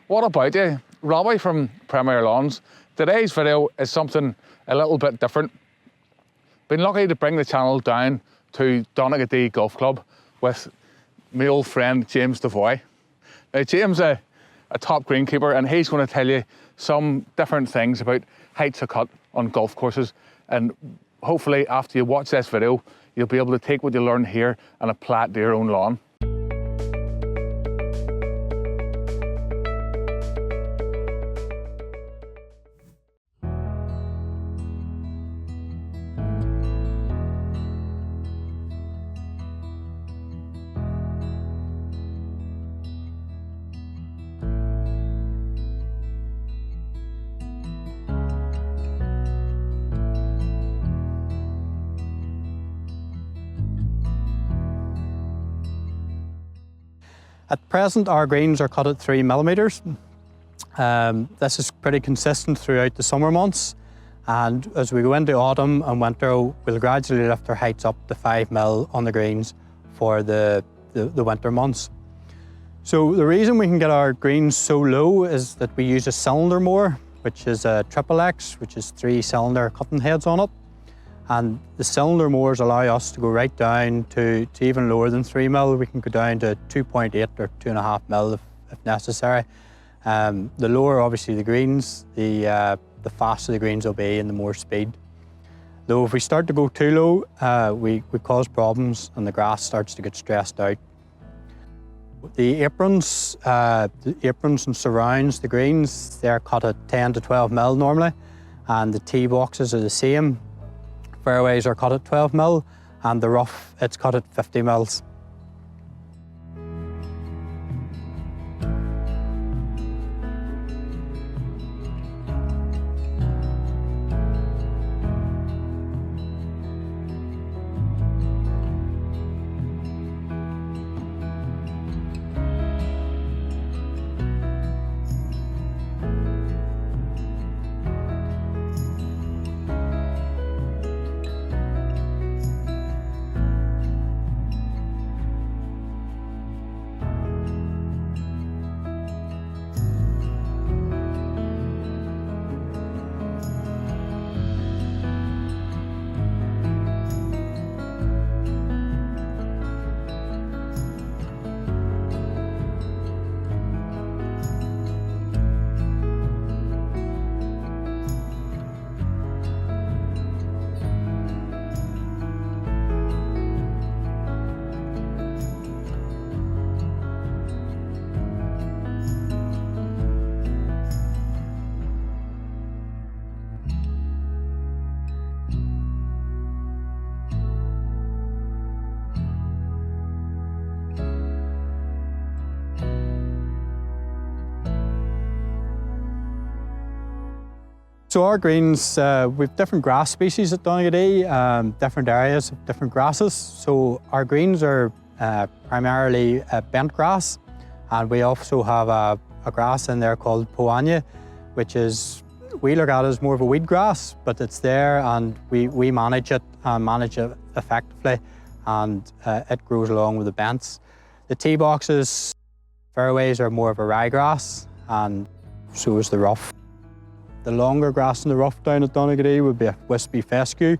What about you? Robbie from Premier Lawns. Today's video is something a little bit different. Been lucky to bring the channel down to Donaghadee Golf Club with my old friend James Devoy. Now James is a top greenkeeper, and he's going to tell you some different things about heights of cut on golf courses, and hopefully after you watch this video you'll be able to take what you learn here and apply it to your own lawn. At present, our greens are cut at 3 millimeters. This is pretty consistent throughout the summer months, and as we go into autumn and winter, we'll gradually lift our heights up to 5 mil on the greens for the winter months. So the reason we can get our greens so low is that we use a cylinder mower, which is a triplex, which is 3 cylinder cutting heads on it. And the cylinder mowers allow us to go right down to even lower than 3 mil. We can go down to 2.8 or 2.5 mil if necessary. The lower, obviously, the greens, the faster the greens will be and the more speed. Though if we start to go too low, we cause problems and the grass starts to get stressed out. The aprons and surrounds the greens, they're cut at 10 to 12 mil normally, and the tee boxes are the same. Fairways are cut at 12 mil, and the rough, it's cut at 50 mils. So our greens, we've different grass species at Donaghadee, different areas of different grasses. So our greens are primarily bentgrass, and we also have a grass in there called annua, which is, we look at it as more of a weed grass, but it's there and we manage it and manage it effectively, and it grows along with the bents. The tee boxes, fairways are more of a ryegrass, and so is the rough. The longer grass in the rough down at Donaghadee would be a wispy fescue,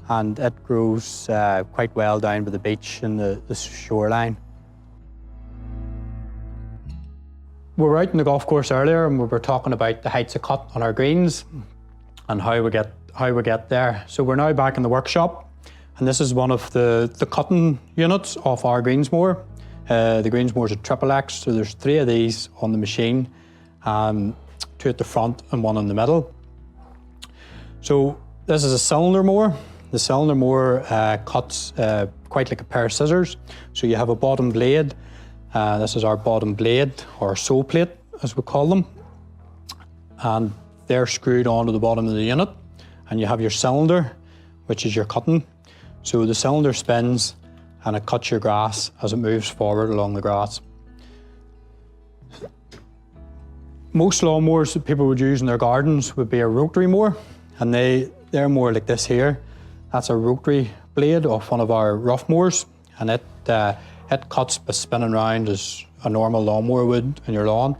and it grows quite well down by the beach and the shoreline. We were out in the golf course earlier and we were talking about the heights of cut on our greens and how we get there. So we're now back in the workshop, and this is one of the cutting units of our greens mower. The greens mower is a triplex, so there's 3 of these on the machine. 2 at the front and 1 in the middle. So this is a cylinder mower. The cylinder mower cuts quite like a pair of scissors. So you have a bottom blade. This is our bottom blade, or sole plate as we call them. And they're screwed onto the bottom of the unit. And you have your cylinder, which is your cutting. So the cylinder spins and it cuts your grass as it moves forward along the grass. Most lawnmowers that people would use in their gardens would be a rotary mower, and they're more like this here. That's a rotary blade off one of our rough mowers, and it cuts by spinning round as a normal lawnmower would in your lawn.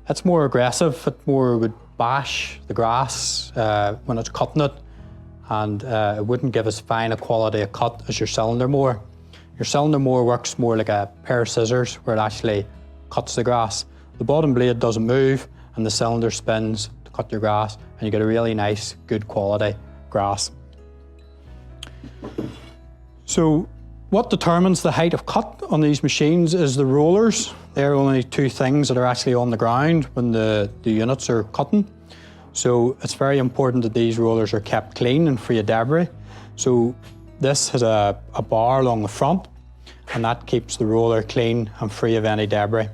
It's more aggressive. It more would bash the grass when it's cutting it, and it wouldn't give as fine a quality of cut as your cylinder mower. Your cylinder mower works more like a pair of scissors where it actually cuts the grass. The bottom blade doesn't move and the cylinder spins to cut your grass, and you get a really nice, good quality grass. So what determines the height of cut on these machines is the rollers. They're only two things that are actually on the ground when the units are cutting. So it's very important that these rollers are kept clean and free of debris. So this has a bar along the front, and that keeps the roller clean and free of any debris.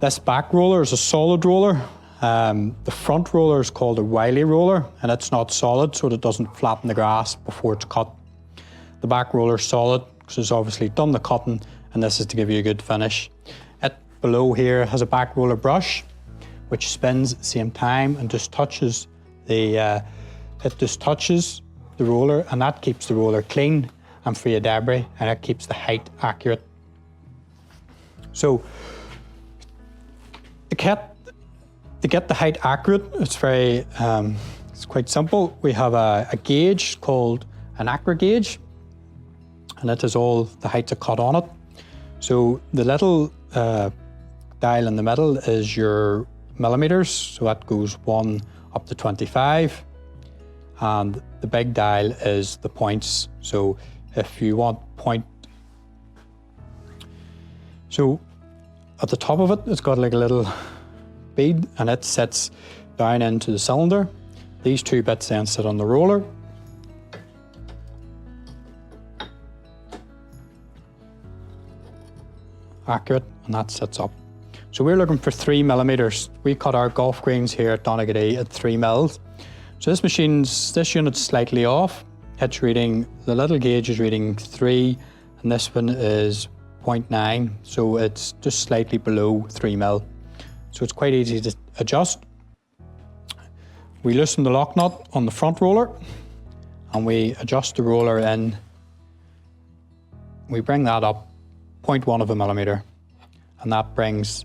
This back roller is a solid roller. The front roller is called a Wiley roller, and it's not solid, so it doesn't flatten the grass before it's cut. The back roller is solid because it's obviously done the cutting, and this is to give you a good finish. It below here has a back roller brush, which spins at the same time and just touches the roller, and that keeps the roller clean and free of debris, and it keeps the height accurate. So to get the height accurate, it's quite simple. We have a gauge called an Accu-gage, and it has all the heights of cut on it. So the little dial in the middle is your millimeters, so that goes 1 up to 25, and the big dial is the points. So if you want point, so at the top of it, it's got like a little bead, and it sits down into the cylinder. These two bits then sit on the roller. Accurate, and that sits up. So we're looking for 3 millimeters. We cut our golf greens here at Donaghadee at 3 mils. So this unit's slightly off. It's reading, the little gauge is reading 3, and this one is 0.9, so it's just slightly below 3 mil. So it's quite easy to adjust. We loosen the lock nut on the front roller, and we adjust the roller in. We bring that up 0.1 of a millimeter, and that brings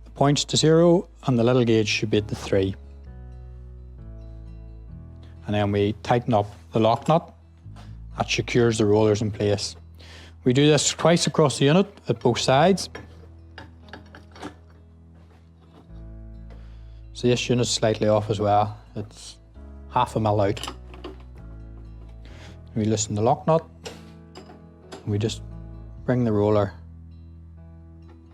the points to 0, and the little gauge should be at the 3. And then we tighten up the lock nut. That secures the rollers in place. We do this twice across the unit at both sides. So this unit's slightly off as well. It's half a mil out. We loosen the lock nut. We just bring the roller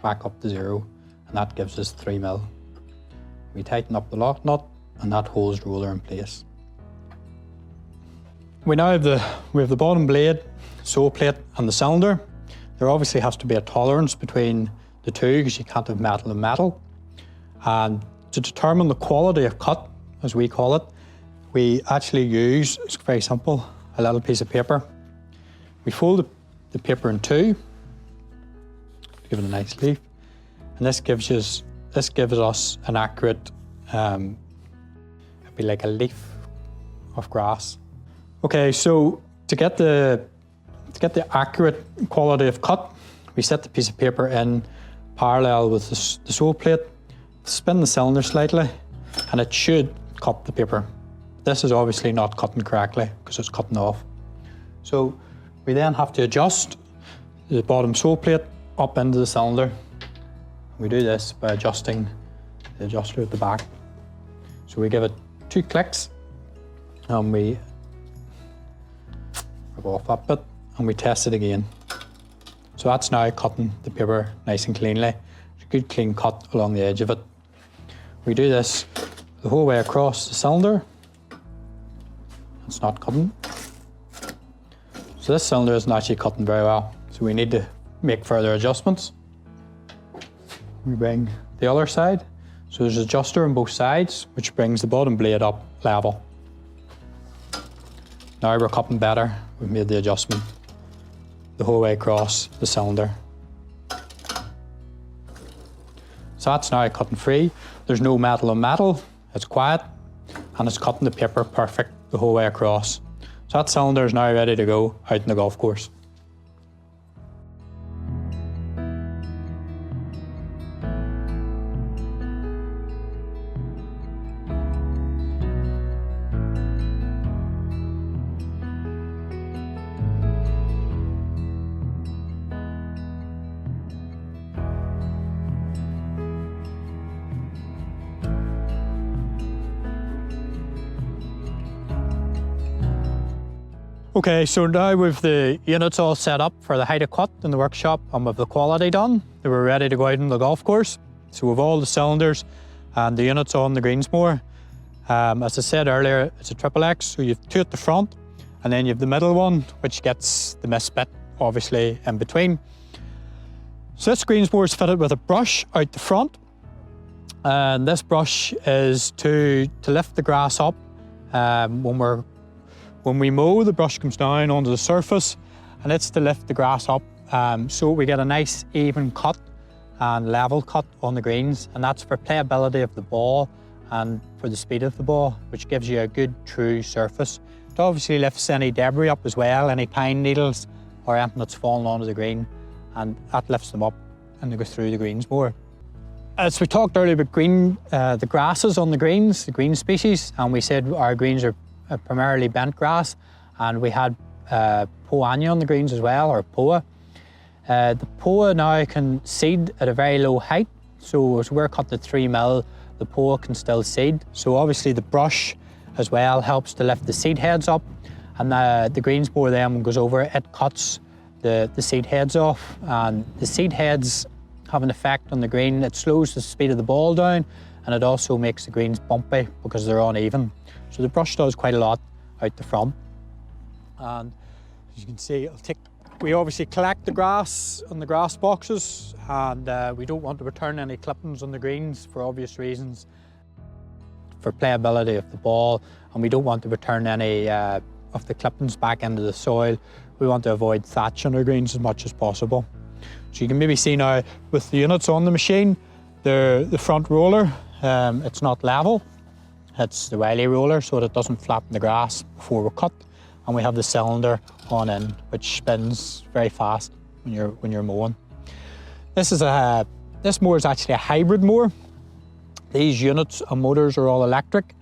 back up to 0, and that gives us 3 mil. We tighten up the lock nut, and that holds the roller in place. We now have the bottom blade, sole plate, and the cylinder. There obviously has to be a tolerance between the two because you can't have metal and metal. And to determine the quality of cut, as we call it, we actually use, it's very simple, a little piece of paper. We fold the paper in two, give it a nice leaf, and this gives us an accurate, it'd be like a leaf of grass. Okay, so to get the accurate quality of cut, we set the piece of paper in parallel with the sole plate, spin the cylinder slightly, and it should cut the paper. This is obviously not cutting correctly because it's cutting off. So we then have to adjust the bottom sole plate up into the cylinder. We do this by adjusting the adjuster at the back. So we give it 2 clicks, and we go off that bit, and we test it again. So that's now cutting the paper nice and cleanly. It's a good clean cut along the edge of it. We do this the whole way across the cylinder. It's not cutting. So this cylinder isn't actually cutting very well, so we need to make further adjustments. We bring the other side. So there's an adjuster on both sides, which brings the bottom blade up level. Now we're cutting better. We've made the adjustment the whole way across the cylinder. So that's now cutting free. There's no metal on metal. It's quiet, and it's cutting the paper perfect the whole way across. So that cylinder is now ready to go out in the golf course. Okay, so now with the units all set up for the height of cut in the workshop and with the quality done, they were ready to go out on the golf course. So with all the cylinders and the units on the greens mower. As I said earlier, it's a triplex, so you have two at the front, and then you have the middle one, which gets the mist bit, obviously, in between. So this greens mower is fitted with a brush out the front, and this brush is to lift the grass up. When we mow, the brush comes down onto the surface, and it's to lift the grass up so we get a nice even cut and level cut on the greens, and that's for playability of the ball and for the speed of the ball, which gives you a good true surface. It obviously lifts any debris up as well, any pine needles or anything that's fallen onto the green, and that lifts them up and they go through the greens more. As we talked earlier about the grasses on the greens, the green species, and we said our greens are primarily Bentgrass, and we had annua on the greens as well, or poa. The poa now can seed at a very low height, so as we're cut to 3 mil, the poa can still seed. So obviously the brush as well helps to lift the seed heads up, and the greens mower then goes over, it cuts the seed heads off, and the seed heads have an effect on the green. It slows the speed of the ball down, and it also makes the greens bumpy because they're uneven. So the brush does quite a lot out the front. And as you can see, we obviously collect the grass on the grass boxes, and we don't want to return any clippings on the greens for obvious reasons, for playability of the ball, and we don't want to return any of the clippings back into the soil. We want to avoid thatch on our greens as much as possible. So you can maybe see now with the units on the machine, the front roller, it's not level. It's the Wiley roller, so that it doesn't flatten the grass before we're cut. And we have the cylinder on in, which spins very fast when you're mowing. This mower is actually a hybrid mower. These units and motors are all electric,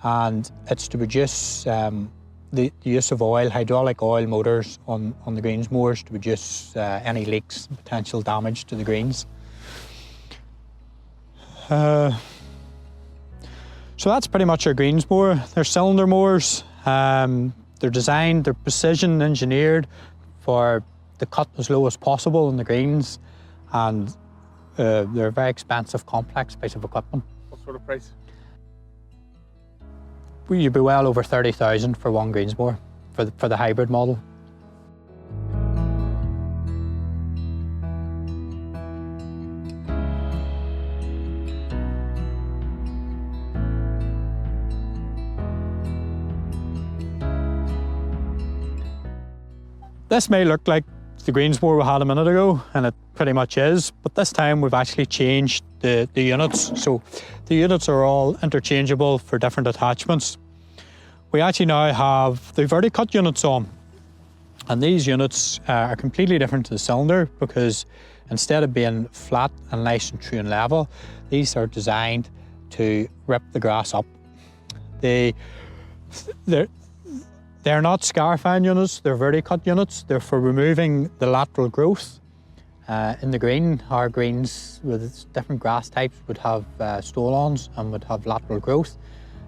and it's to reduce the use of hydraulic oil motors on the greens mowers to reduce any leaks and potential damage to the greens. So that's pretty much our greens mower. They're cylinder mowers. They're designed, they're precision engineered for the cut as low as possible in the greens, and they're a very expensive, complex piece of equipment. What sort of price? You'd be well over 30,000 for one greens mower for the hybrid model. This may look like the greens mower we had a minute ago, and it pretty much is, but this time we've actually changed the units. So the units are all interchangeable for different attachments. We actually now have the verti cut units on, and these units are completely different to the cylinder because instead of being flat and nice and true and level, these are designed to rip the grass up. They're not scarifying units, they're verti cut units. They're for removing the lateral growth. In the green, our greens with different grass types would have stolons and would have lateral growth.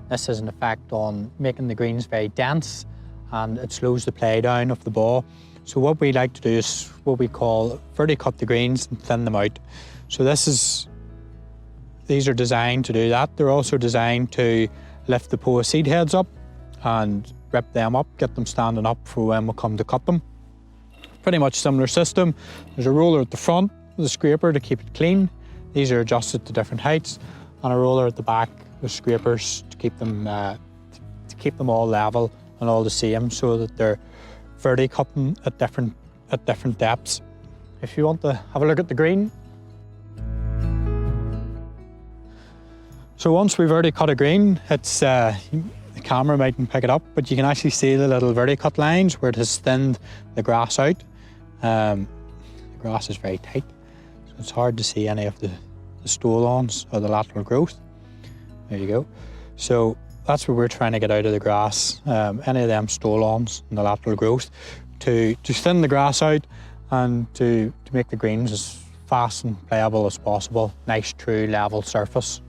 This has an effect on making the greens very dense, and it slows the play down of the ball. So what we like to do is what we call verti cut the greens and thin them out. So these are designed to do that. They're also designed to lift the poa seed heads up and rip them up, get them standing up for when we come to cut them. Pretty much similar system. There's a roller at the front with a scraper to keep it clean. These are adjusted to different heights, and a roller at the back with scrapers to keep them all level and all the same, so that they're verti cutting at different depths. If you want to have a look at the green. So once we've already cut a green, it's the camera mightn't pick it up, but you can actually see the little verti cut lines where it has thinned the grass out. The grass is very tight, so it's hard to see any of the stolons or the lateral growth. There you go. So that's what we're trying to get out of the grass, any of them stolons and the lateral growth, to thin the grass out and to make the greens as fast and playable as possible. Nice, true, level surface.